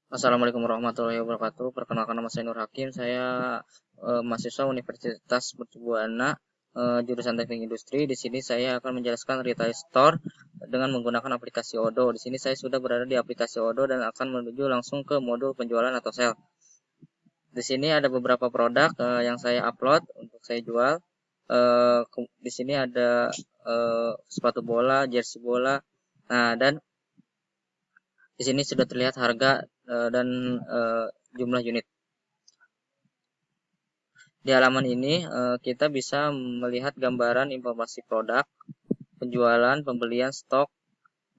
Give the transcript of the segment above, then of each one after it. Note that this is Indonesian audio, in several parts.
Assalamualaikum warahmatullahi wabarakatuh. Perkenalkan, nama saya Nur Hakim. Saya mahasiswa Universitas Mercubuana, jurusan Teknik Industri. Di sini saya akan menjelaskan retail store dengan menggunakan aplikasi Odoo. Di sini saya sudah berada di aplikasi Odoo dan akan menuju langsung ke modul penjualan atau sale. Di sini ada beberapa produk yang saya upload untuk saya jual. Di sini ada sepatu bola, jersey bola. Nah, dan di sini sudah terlihat harga dan jumlah unit. Di halaman ini kita bisa melihat gambaran informasi produk, penjualan, pembelian, stok,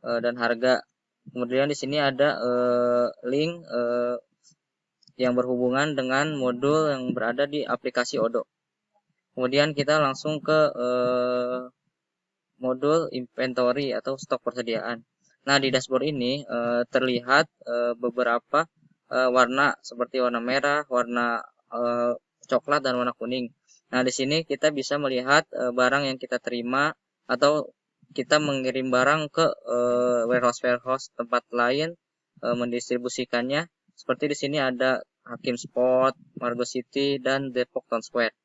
dan harga. Kemudian di sini ada link yang berhubungan dengan modul yang berada di aplikasi Odoo. Kemudian kita langsung ke modul inventory atau stok persediaan. Nah, di dashboard ini terlihat beberapa warna seperti warna merah, warna coklat, dan warna kuning. Nah, di sini kita bisa melihat barang yang kita terima atau kita mengirim barang ke warehouse tempat lain mendistribusikannya. Seperti di sini ada Hakim Spot, Margo City, dan Depok Town Square.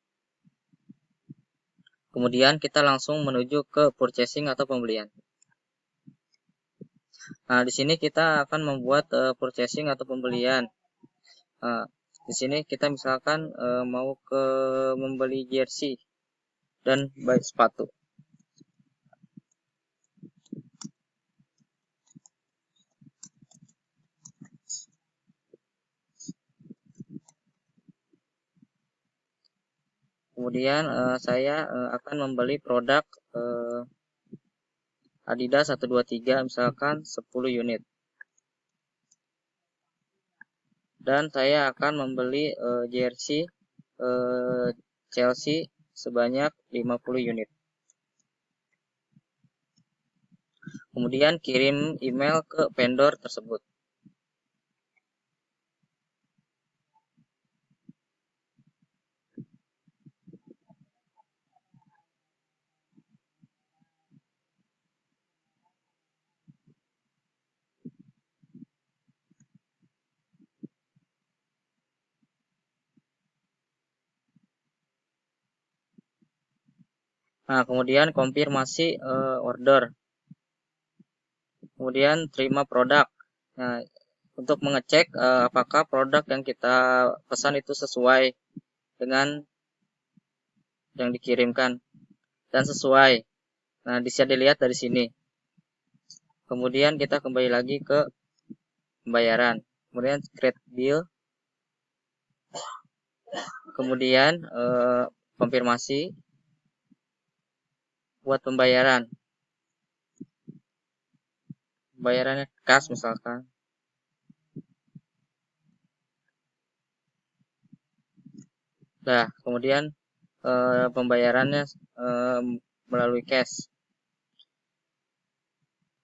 Kemudian kita langsung menuju ke purchasing atau pembelian. Nah, di sini kita akan membuat purchasing atau pembelian. Di sini kita misalkan mau membeli jersey dan baik sepatu. Kemudian saya akan membeli produk Adidas 123 misalkan 10 unit. Dan saya akan membeli jersey Chelsea sebanyak 50 unit. Kemudian kirim email ke vendor tersebut. Nah, kemudian konfirmasi order. Kemudian terima produk. Nah, untuk mengecek apakah produk yang kita pesan itu sesuai dengan yang dikirimkan dan sesuai. Nah, bisa dilihat dari sini. Kemudian kita kembali lagi ke pembayaran. Kemudian create bill. Kemudian konfirmasi buat pembayaran. Pembayarannya cash misalkan. Nah, kemudian pembayarannya melalui cash.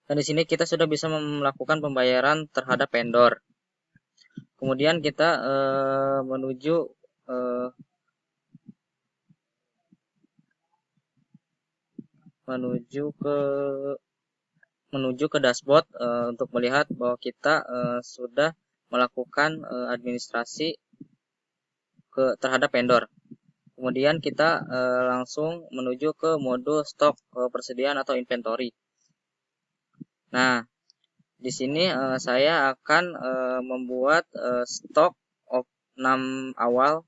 Dan di sini kita sudah bisa melakukan pembayaran terhadap vendor. Kemudian kita menuju ke dashboard untuk melihat bahwa kita sudah melakukan administrasi terhadap vendor. Kemudian kita langsung menuju ke modul stok persediaan atau inventory. Nah, di sini saya akan membuat stok of 6 awal.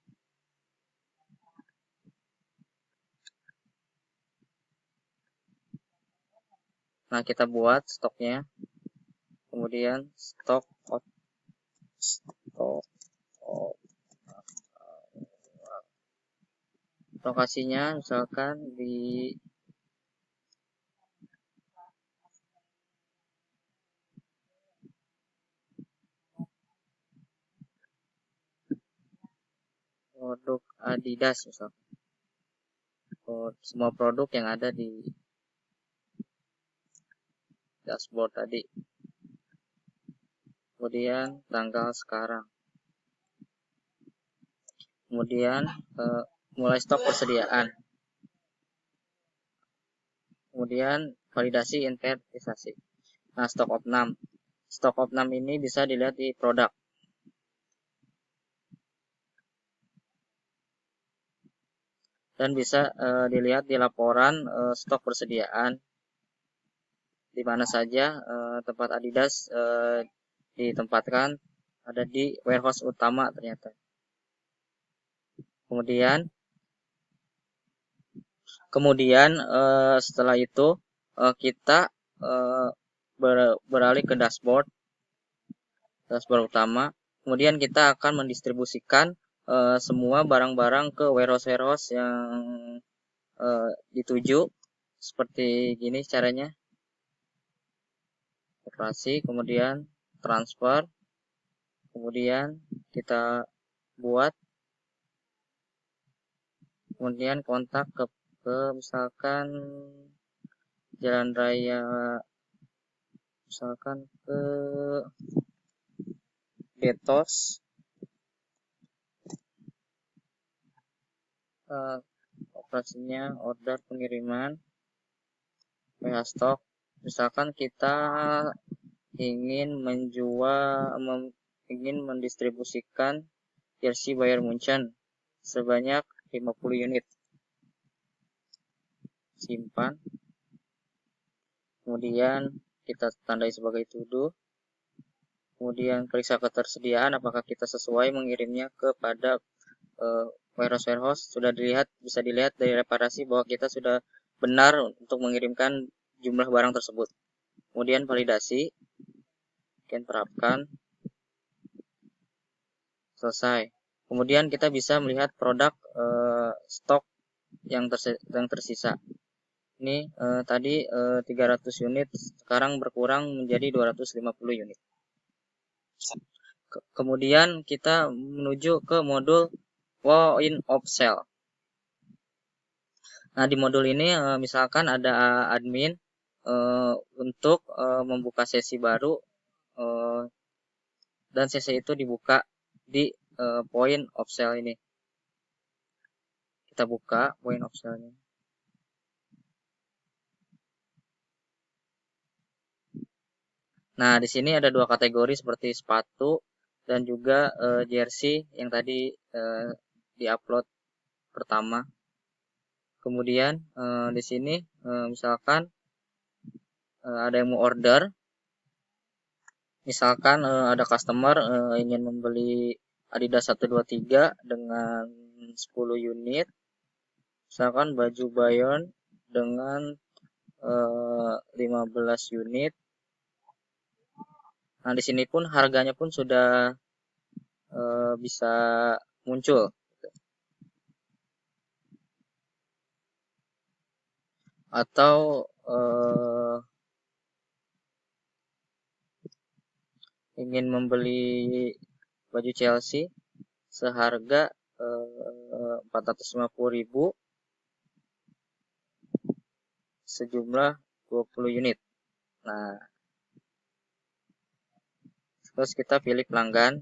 Nah, kita buat stoknya. Kemudian stok lokasinya misalkan di produk Adidas misalkan. Semua produk yang ada di dashboard tadi. Kemudian tanggal sekarang. Kemudian mulai stok persediaan. Kemudian validasi inventarisasi. Nah, stok of 6. Stok of 6 ini bisa dilihat di produk. dan bisa dilihat di laporan stok persediaan di mana saja tempat Adidas ditempatkan, ada di warehouse utama ternyata. Kemudian setelah itu kita beralih ke dashboard utama. Kemudian kita akan mendistribusikan semua barang-barang ke warehouse yang dituju. Seperti gini caranya. Operasi, kemudian transfer, kemudian kita buat, kemudian kontak ke misalkan jalan raya, misalkan ke Betos, operasinya order pengiriman PH stok. Misalkan kita ingin mendistribusikan jersey Bayern Munchen sebanyak 50 unit. Simpan. Kemudian kita tandai sebagai to-do. Kemudian periksa ketersediaan apakah kita sesuai mengirimnya kepada warehouse. Bisa dilihat dari reparasi bahwa kita sudah benar untuk mengirimkan jumlah barang tersebut. Kemudian validasi, terapkan, selesai. Kemudian kita bisa melihat produk stok yang tersisa. Ini tadi 300 unit, sekarang berkurang menjadi 250 unit. Kemudian kita menuju ke modul point of sale. Nah, di modul ini misalkan ada admin untuk membuka sesi baru, dan sesi itu dibuka di point of sale ini. Kita buka point of sale-nya. Nah, di sini ada dua kategori seperti sepatu dan juga jersey yang tadi diupload pertama. Kemudian di sini misalkan ada yang mau order, misalkan ada customer ingin membeli Adidas 123 dengan 10 unit, misalkan baju Bayern dengan 15 unit. Nah, di sini pun harganya pun sudah bisa muncul. Atau ingin membeli baju Chelsea seharga 450.000 sejumlah 20 unit. Nah, terus kita pilih pelanggan.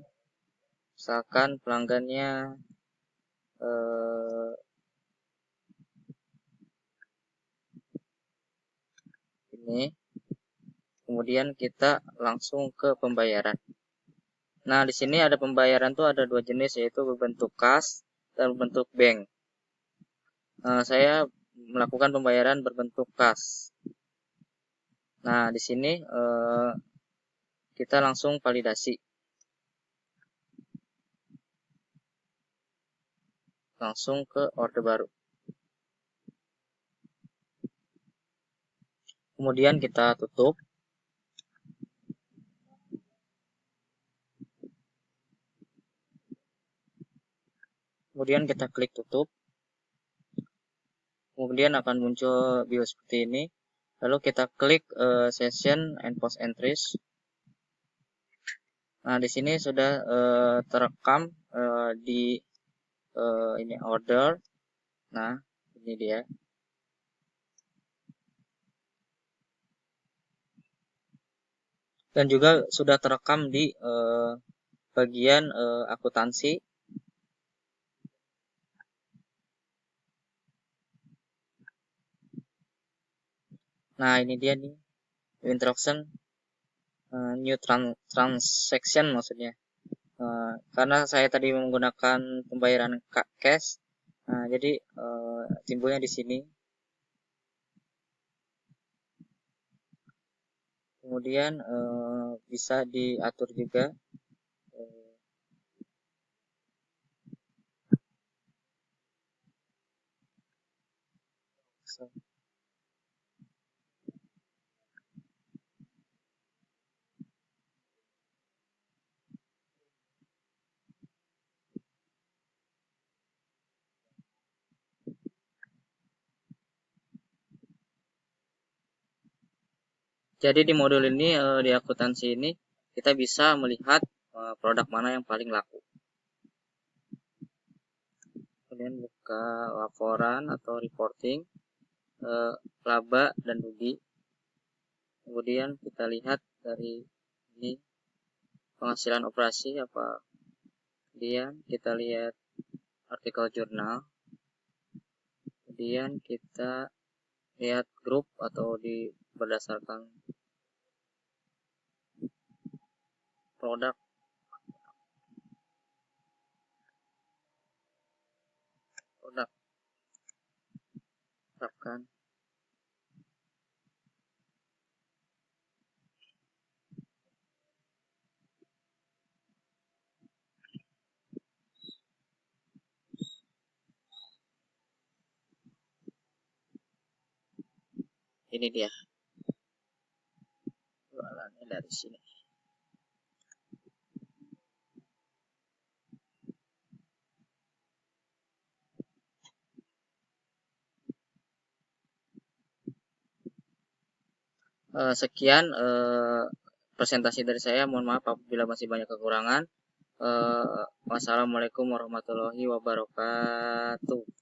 Misalkan pelanggannya ini. Kemudian kita langsung ke pembayaran. Nah, di sini ada pembayaran tuh ada dua jenis, yaitu berbentuk kas dan berbentuk bank. Saya melakukan pembayaran berbentuk kas. Nah, di sini kita langsung validasi. Langsung ke order baru. Kemudian kita tutup. Kemudian kita klik tutup. Kemudian akan muncul bio seperti ini. Lalu kita klik session and post entries. Nah, di sini sudah terekam di ini order. Nah, ini dia. Dan juga sudah terekam di bagian akuntansi. Nah, ini dia nih, instruction new transaction maksudnya. Karena saya tadi menggunakan pembayaran cash, Nah, jadi simbolnya di sini. Kemudian bisa diatur juga. eh, so- Jadi di modul ini di akuntansi ini kita bisa melihat produk mana yang paling laku. Kemudian buka laporan atau reporting, laba dan rugi. Kemudian kita lihat dari ini penghasilan operasi apa. Kemudian kita lihat artikel jurnal. Kemudian kita lihat grup atau berdasarkan produk produk terapkan. Ini dia jualannya dari sini. Sekian presentasi dari saya. Mohon maaf apabila masih banyak kekurangan. Wassalamualaikum warahmatullahi wabarakatuh.